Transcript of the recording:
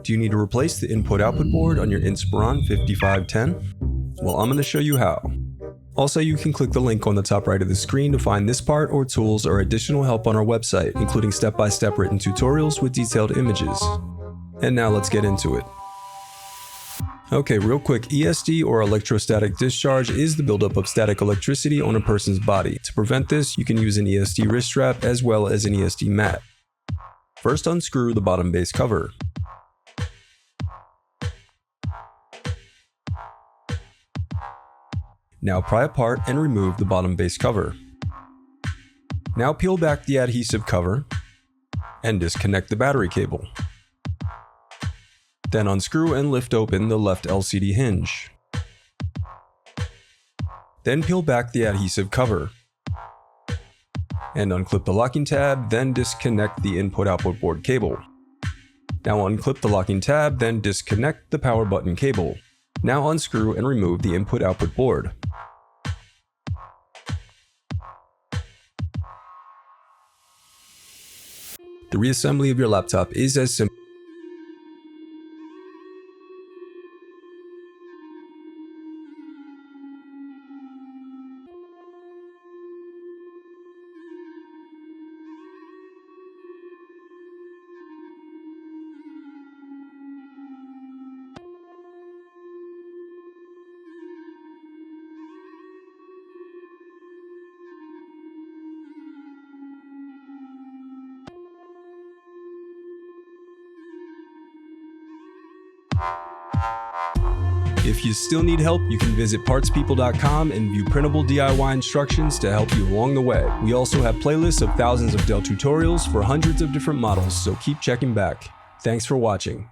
Do you need to replace the input-output board on your Inspiron 5510? Well, I'm going to show you how. Also, you can click the link on the top right of the screen to find this part or tools or additional help on our website, including step-by-step written tutorials with detailed images. And now let's get into it. Okay, real quick, ESD or electrostatic discharge is the buildup of static electricity on a person's body. To prevent this, you can use an ESD wrist strap as well as an ESD mat. First, unscrew the bottom base cover. Now pry apart and remove the bottom base cover. Now peel back the adhesive cover and disconnect the battery cable. Then unscrew and lift open the left LCD hinge. Then peel back the adhesive cover and unclip the locking tab, then disconnect the input-output board cable. Now unclip the locking tab, then disconnect the power button cable. Now unscrew and remove the input-output board. The reassembly of your laptop is as simple. If you still need help, you can visit partspeople.com and view printable DIY instructions to help you along the way. We also have playlists of thousands of Dell tutorials for hundreds of different models, so keep checking back. Thanks for watching.